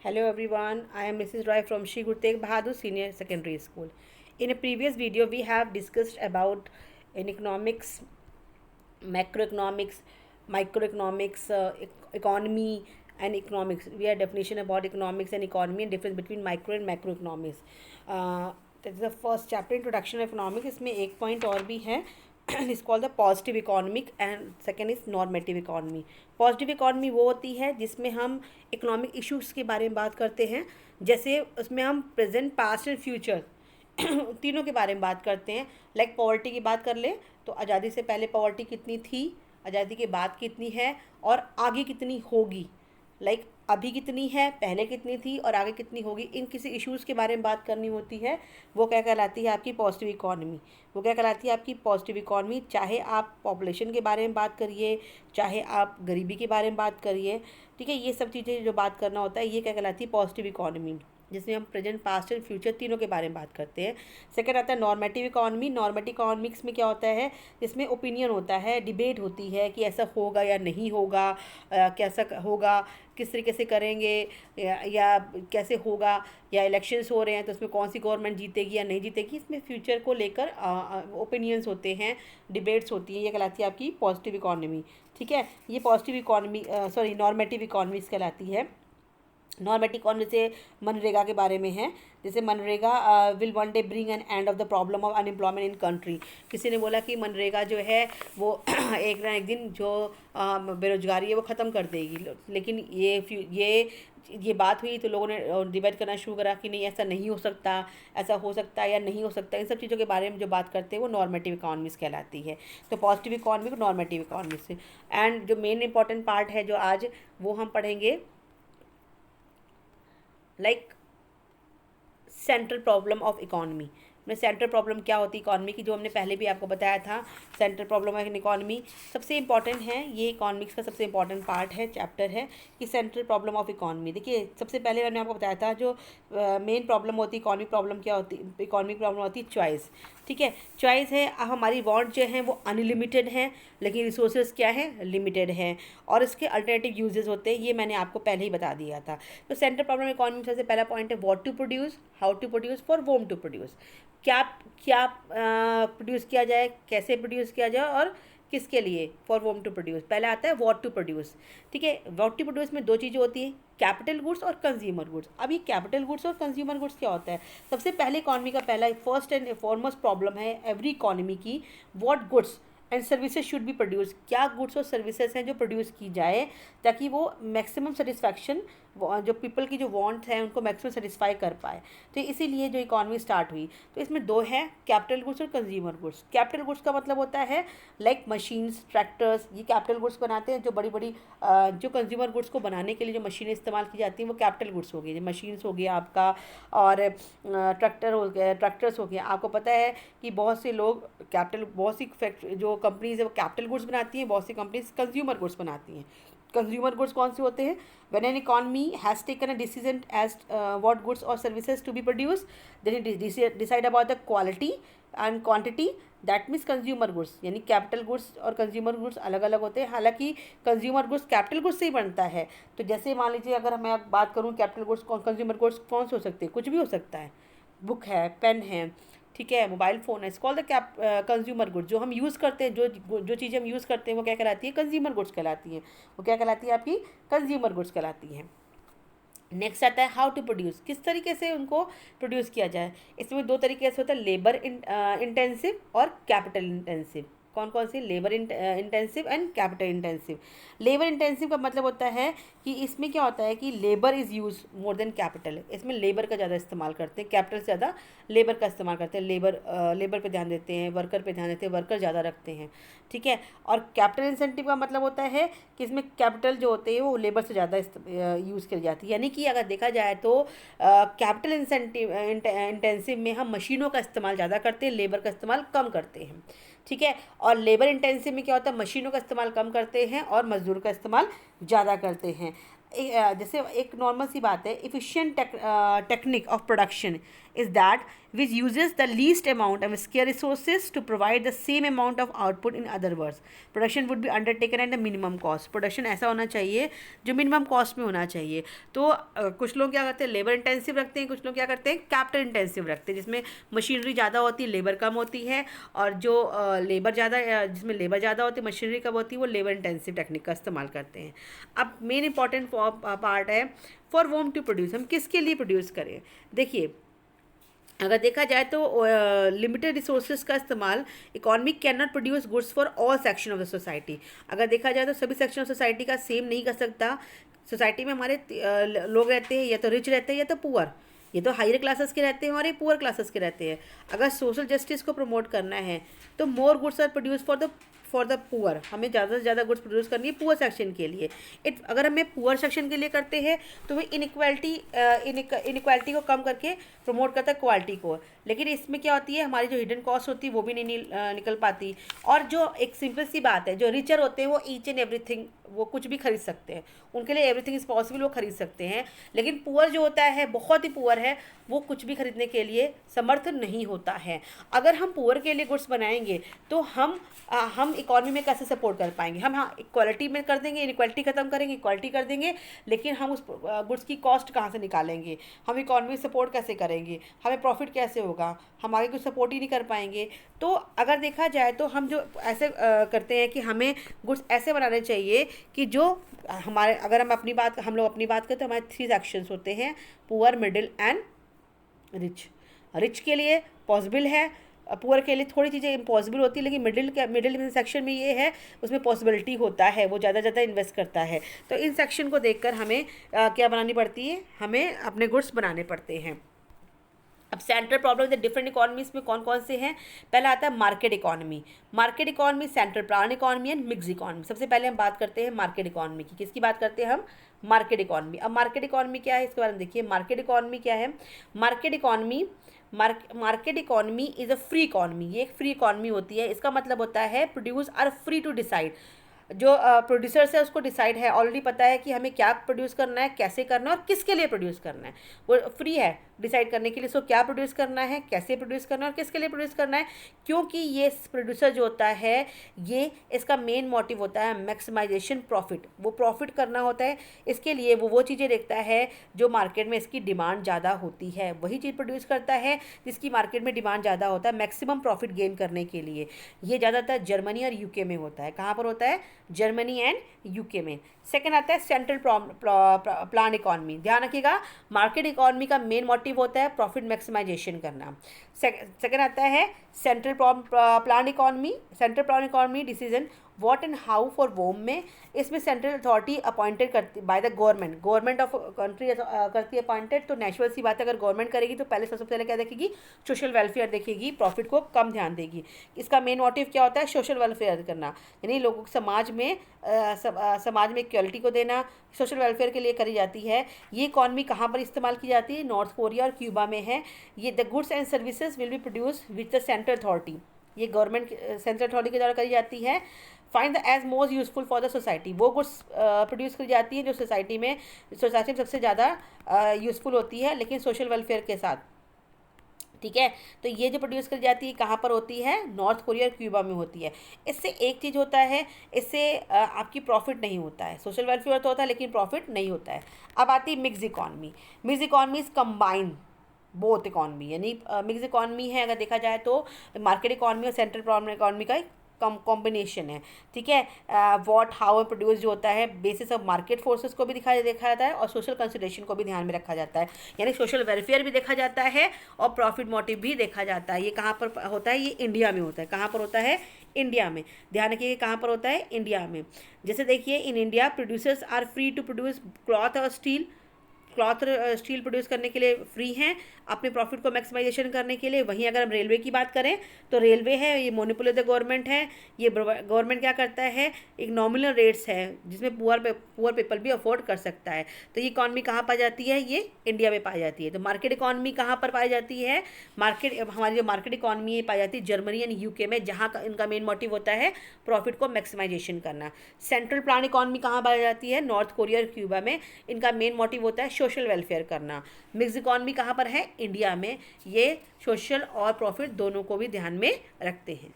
Hello everyone, I am Mrs. Roy from Shri Guru Tegh Bahadur Senior Secondary School. In a previous video, we have discussed about in economics, macroeconomics, microeconomics, economy and economics. We had definition about economics and economy and difference between micro and macroeconomics. That is the first chapter, introduction of economics. इसमें एक point और भी है is called the positive economic and second is normative economy. Positive economy वो होती है जिसमें हम इकोनॉमिक इश्यूज़ के बारे में बात करते हैं, जैसे उसमें हम प्रेजेंट पास्ट एंड फ्यूचर तीनों के बारे में बात करते हैं. लाइक पॉवर्टी की बात कर ले तो आज़ादी से पहले पॉवर्टी कितनी थी, आज़ादी के बाद कितनी है और आगे कितनी होगी. लाइक अभी कितनी है, पहले कितनी थी और आगे कितनी होगी. इन किसी इश्यूज़ के बारे में बात करनी होती है, वो क्या कहलाती है आपकी पॉजिटिव इकॉनमी. वो क्या कहलाती है आपकी पॉजिटिव इकॉनमी. चाहे आप पॉपुलेशन के बारे में बात करिए, चाहे आप गरीबी के बारे में बात करिए, ठीक है, ये सब चीज़ें जो बात करना होता है ये क्या कहलाती है पॉजिटिव इकॉनमी, जिसमें हम प्रेजेंट पास्ट एंड फ्यूचर तीनों के बारे में बात करते हैं. सेकंड आता है नॉर्मेटिव इकॉनमी. नॉर्मेटिव इकॉनमिक्स में क्या होता है, इसमें ओपिनियन होता है, डिबेट होती है कि ऐसा होगा या नहीं होगा, कैसा होगा, किस तरीके से करेंगे या कैसे होगा, या इलेक्शंस हो रहे हैं तो उसमें कौन सी गवर्नमेंट जीतेगी या नहीं जीतेगी. इसमें फ्यूचर को लेकर ओपिनियंस होते हैं, डिबेट्स होती हैं. ये कहलाती है आपकी पॉजिटिव इकॉनमी. ठीक है, ये पॉजिटिव इकॉनमी नॉर्मेटिव इकॉनमिक्स कहलाती है. नॉर्मेटिव इकॉनमी से मनरेगा के बारे में है. जैसे MNREGA will one day bring an end of the problem of unemployment in country. किसी ने बोला कि मनरेगा जो है वो एक ना एक दिन जो बेरोजगारी है वो ख़त्म कर देगी. लेकिन ये बात हुई तो लोगों ने डिबेट करना शुरू करा कि नहीं, ऐसा नहीं हो सकता, ऐसा हो सकता है या नहीं हो सकता. इन सब चीज़ों के बारे में जो बात करते हैं वो नॉर्मेटिव इकॉनमीज कहलाती है. तो पॉजिटिव इकॉनमी को नॉर्मेटिव इकॉनमी से. एंड जो मेन इंपॉर्टेंट पार्ट है जो आज वो हम पढ़ेंगे, like central problem of economy. में सेंट्रल प्रॉब्लम क्या होती है इकॉनमी की, जो हमने पहले भी आपको बताया था. सेंट्रल प्रॉब्लम ऑफ इकॉनमी सबसे इंपॉर्टेंट है, ये इकॉनमिक्स का सबसे इंपॉर्टेंट पार्ट है, चैप्टर है कि सेंट्रल प्रॉब्लम ऑफ इकॉनमी. देखिए सबसे पहले मैंने आपको बताया था जो मेन प्रॉब्लम होती है इकॉनमिक प्रॉब्लम क्या होती है, इकॉनमिक प्रॉब्लम होती है चॉइस. ठीक है, चॉइस है. हमारी वांट जो है वो अनलिमिटेड है, लेकिन रिसोर्सेज क्या है, लिमिटेड है, और इसके अल्टरनेटिव यूजेस होते हैं. ये मैंने आपको पहले ही बता दिया था. तो सेंट्रल प्रॉब्लम इकॉनमी में सबसे पहला पॉइंट है what to produce, how to produce, for whom to produce. क्या क्या प्रोड्यूस किया जाए, कैसे प्रोड्यूस किया जाए और किसके लिए, फॉर वोम टू प्रोड्यूस. पहला आता है व्हाट टू प्रोड्यूस. ठीक है, व्हाट टू प्रोड्यूस में दो चीज़ें होती हैं, कैपिटल गुड्स और कंज्यूमर गुड्स. अब ये कैपिटल गुड्स और कंज्यूमर गुड्स क्या होता है. सबसे पहले इकॉनमी का पहला फर्स्ट एंड फॉरमोस्ट प्रॉब्लम है एवरी इकॉनमी की, what goods and services should be produce. क्या गुड्स और सर्विसेज हैं जो प्रोड्यूस की जाए ताकि वो मैक्सिमम सेटिस्फैक्शन, जो पीपल की जो वांट्स हैं उनको मैक्सिमम सेटिस्फाई कर पाए. तो इसीलिए जो इकॉनमी स्टार्ट हुई. तो इसमें दो है, कैपिटल गुड्स और कंज्यूमर गुड्स. कैपिटल गुड्स का मतलब होता है लाइक मशीन्स, ट्रैक्टर्स, ये कैपिटल गुड्स बनाते हैं. जो बड़ी बड़ी जो कंज्यूमर गुड्स को बनाने के लिए जो मशीनें इस्तेमाल की जाती हैं वो कैपिटल गुड्स हो गई. मशीन्स हो गया आपका, और ट्रैक्टर हो गया, ट्रैक्टर्स हो गया. आपको पता है कि बहुत से लोग कैपिटल, बहुत सी फैक्ट्री जो कंपनीज है वो कैपिटल गुड्स बनाती हैं, बहुत सी कंपनीज कंज्यूमर गुड्स बनाती हैं. कंज्यूमर गुड्स कौन से होते हैं, when an economy has taken a decision as what goods और services to be produce, then it decide about the quality and quantity, that means consumer goods. यानी capital goods और consumer goods अलग अलग होते हैं. हालांकि कंज्यूमर गुड्स कैपिटल गुड्स से ही बनता है. तो जैसे मान लीजिए अगर मैं बात करूँ कैपिटल गुड्स, कंज्यूमर गुड्स कौन से हो सकते हैं, कुछ भी हो सकता है. बुक है, पेन है, ठीक है, मोबाइल फ़ोन है, it's called the consumer goods. जो हम यूज़ करते हैं, जो चीज़ें हम यूज़ करते हैं वो क्या कहलाती है, कंज्यूमर गुड्स कहलाती हैं. वो क्या कहलाती है आपकी कंज्यूमर गुड्स कहलाती हैं. नेक्स्ट आता है हाउ टू प्रोड्यूस, किस तरीके से उनको प्रोड्यूस किया जाए. इसमें दो तरीके से होता है, लेबर इंटेंसिव और कैपिटल इंटेंसिव. कौन कौन सी, labour intensive and capital intensive. Labour intensive का मतलब होता है कि इसमें क्या होता है कि labour is use more than capital. इसमें लेबर का ज़्यादा इस्तेमाल करते हैं, कैपिटल से ज़्यादा लेबर का इस्तेमाल करते हैं. लेबर पे ध्यान देते हैं, वर्कर पे ध्यान देते हैं, वर्कर ज़्यादा रखते हैं. ठीक है, और कैपिटल इंसेंटिव का मतलब होता है कि इसमें कैपिटल जो होते हैं वो लेबर से ज़्यादा यूज़ करी जाती है. यानी कि अगर देखा जाए तो कैपिटल इंसेंटिव इंटेंसिव में हम मशीनों का इस्तेमाल ज़्यादा करते हैं, लेबर का इस्तेमाल कम करते हैं. ठीक है, और लेबर इंटेंसिव में क्या होता है, मशीनों का इस्तेमाल कम करते हैं और मजदूर का इस्तेमाल ज़्यादा करते हैं. जैसे एक नॉर्मल सी बात है, efficient technique of production is that which uses the least amount of scarce resources to provide the same amount of output. In other words, production would be undertaken at the minimum cost. Production ऐसा होना चाहिए जो minimum cost में होना चाहिए. तो कुछ लोग क्या करते हैं, लेबर इंटेंसिव रखते हैं, कुछ लोग क्या करते हैं, कैपिटल इंटेंसिव रखते हैं, जिसमें मशीनरी ज़्यादा होती है, लेबर कम होती है. और जो लेबर ज़्यादा, जिसमें लेबर ज़्यादा होती है, मशीनरी कम होती है, वो लेबर इंटेंसिव टेक्निक का इस्तेमाल करते हैं. अब मेन इंपॉर्टेंट पार्ट है फॉर वोम टू प्रोड्यूस. हम किसके लिए प्रोड्यूस करें. देखिए, अगर देखा जाए तो लिमिटेड रिसोर्सेज का इस्तेमाल, economy can not produce goods for all section of the society. अगर देखा जाए तो सभी सेक्शन ऑफ सोसाइटी का सेम नहीं कर सकता. सोसाइटी में हमारे लोग रहते हैं, या तो रिच रहते हैं या तो पुअर. ये तो हायर क्लासेस के रहते हैं और ये पुअर क्लासेस के रहते हैं. अगर सोशल जस्टिस को प्रमोट करना है तो more goods are produce for the poor. हमें ज़्यादा से ज़्यादा गुड्स प्रोड्यूस करनी है पुअर सेक्शन के लिए. अगर हमें पुअर सेक्शन के लिए करते हैं तो वो इनइक्वालिटी को कम करके प्रमोट करता है क्वालिटी को. लेकिन इसमें क्या होती है, हमारी जो हिडन कॉस्ट होती है वो भी नहीं निकल पाती. और जो एक सिंपल सी बात है, जो रिचर होते हैं वो ईच एंड एवरीथिंग, वो कुछ भी खरीद सकते हैं, उनके लिए एवरीथिंग इज़ पॉसिबल, वो खरीद सकते हैं. लेकिन पुअर जो होता है, बहुत ही पुअर है, वो कुछ भी खरीदने के लिए समर्थ नहीं होता है. अगर हम पुअर के लिए गुड्स बनाएंगे तो हम इकॉनमी में कैसे सपोर्ट कर पाएंगे. हम इक्वालिटी में कर देंगे, इनइक्वालिटी खत्म करेंगे, इक्वालिटी कर देंगे, लेकिन हम उस गुड्स की कॉस्ट कहाँ से निकालेंगे, हम इकॉनमी सपोर्ट कैसे करेंगे, हमें प्रॉफिट कैसे होगा, हम आगे कुछ सपोर्ट ही नहीं कर पाएंगे. तो अगर देखा जाए तो हम जो ऐसे करते हैं कि हमें गुड्स ऐसे बनाने चाहिए कि जो हमारे, अगर हम लोग अपनी बात करें तो हमारे 3 सेक्शंस होते हैं, poor, middle and rich. Rich के लिए पॉसिबल है, पुअर के लिए थोड़ी चीज़ें इम्पॉसिबल होती है, लेकिन मिडिल सेक्शन में ये है, उसमें पॉसिबिलिटी होता है, वो ज़्यादा इन्वेस्ट करता है. तो इन सेक्शन को देखकर हमें क्या बनानी पड़ती है, हमें अपने गुड्स बनाने पड़ते हैं. अब central problem the different economies में कौन कौन से हैं. पहला आता है market economy. Market economy, central plan economy and mix economy. सबसे पहले हम बात करते हैं मार्केट इकॉनमी की. किसकी बात करते हैं हम, मार्केट इकॉनमी. अब मार्केट इकॉनमी क्या है, इसके बारे में देखिए. मार्केट इकॉनमी क्या है. Market economy is a free economy. ये एक फ्री इकॉनमी होती है. इसका मतलब होता है produce are free to decide. जो प्रोड्यूसर्स है उसको डिसाइड है, ऑलरेडी पता है कि हमें क्या प्रोड्यूस करना है, कैसे करना है और किसके लिए प्रोड्यूस करना है. वो फ्री है डिसाइड करने के लिए सो क्या प्रोड्यूस करना है, कैसे प्रोड्यूस करना है और किसके लिए प्रोड्यूस करना है. क्योंकि ये प्रोड्यूसर जो होता है, ये इसका मेन मोटिव होता है मैक्सिमाइजेशन प्रॉफिट. वो प्रॉफिट करना होता है. इसके लिए वो चीज़ें देखता है जो मार्केट में इसकी डिमांड ज़्यादा होती है, वही चीज़ प्रोड्यूस करता है जिसकी मार्केट में डिमांड ज़्यादा होता है, मैक्सिमम प्रॉफिट गेन करने के लिए. ये ज़्यादातर जर्मनी और यूके में होता है. कहाँ पर होता है, जर्मनी एंड यूके में. सेकंड आता है सेंट्रल प्लान इकॉनमी. ध्यान रखिएगा, मार्केट इकॉनमी का मेन मोटिव होता है प्रॉफिट मैक्सिमाइजेशन करना. सेकंड आता है central plan economy. Central plan economy decision what and how for whom में. इसमें सेंट्रल अथॉरिटी अपॉइंटेड करती by the government of country करती है अपॉइंटेड. तो नेचुरल सी बात है, अगर गवर्नमेंट करेगी तो पहले सबसे पहले क्या देखेगी, सोशल वेलफेयर देखेगी, प्रॉफिट को कम ध्यान देगी. इसका मेन मोटिव क्या होता है, सोशल वेलफेयर करना, यानी लोगों को समाज में इक्वलिटी को देना, सोशल वेलफेयर के लिए करी जाती है. ये इकॉनमी कहाँ पर इस्तेमाल की जाती है, नॉर्थ कोरिया और क्यूबा में है. ये the goods and services will be produce with the central authority. ये गवर्नमेंट सेंट्रल अथॉरिटी के द्वारा करी जाती है. Find the as most useful for the society. वो गुड्स प्रोड्यूस करी जाती है जो सोसाइटी में सबसे ज़्यादा यूज़फुल होती है, लेकिन सोशल वेलफेयर के साथ. ठीक है, तो ये जो प्रोड्यूस करी जाती है कहाँ पर होती है, नॉर्थ कोरिया और क्यूबा में होती है. इससे एक चीज़ होता है, इससे आपकी प्रॉफिट नहीं होता है. सोशल वेलफेयर तो होता है लेकिन प्रॉफिट नहीं होता है. अब आती है mix economy. Mix economy is combine both economy, यानी मिक्स इकॉनमी है अगर देखा जाए तो मार्केट इकॉनमी और सेंट्रल प्लान इकॉनमी का कॉम्बिनेशन है. ठीक है, व्हाट हाउ एंड प्रोड्यूस जो होता है बेसिस ऑफ मार्केट फोर्सेस को भी देखा जाता है और सोशल कंसिडरेशन को भी ध्यान में रखा जाता है. यानी सोशल वेलफेयर भी देखा जाता है और प्रॉफिट मोटिव भी देखा जाता है. ये कहाँ पर होता है, ये इंडिया में होता है. कहाँ पर होता है, इंडिया में. ध्यान रखिए कहाँ पर होता है, इंडिया में. जैसे देखिए, in India producers are free to produce cloth और स्टील प्रोड्यूस करने के लिए फ्री हैं अपने प्रॉफिट को मैक्सिमाइजेशन करने के लिए. वहीं अगर हम रेलवे की बात करें तो रेलवे है, ये मोनोपोली ऑफ द गवर्नमेंट है. ये गवर्नमेंट क्या करता है, एक नॉमिनल रेट्स है जिसमें पुअर पीपल भी अफोर्ड कर सकता है. तो ये इकॉनमी कहाँ पाई जाती है, ये इंडिया में पाई जाती है. तो मार्केट इकॉनमी कहाँ पर पाई जाती है, हमारी जो मार्केट इकॉनमी है पाई जाती है जर्मनी एंड यूके में, जहाँ इनका मेन मोटिव होता है प्रॉफिट को मैक्सिमाइजेशन करना. सेंट्रल प्लान इकॉनमी कहाँ पाई जाती है, नॉर्थ कोरिया और क्यूबा में. इनका मेन मोटिव होता है सोशल वेलफेयर करना। मिक्स इकॉनमी कहाँ पर है? इंडिया में। ये सोशल और प्रॉफिट दोनों को भी ध्यान में रखते हैं।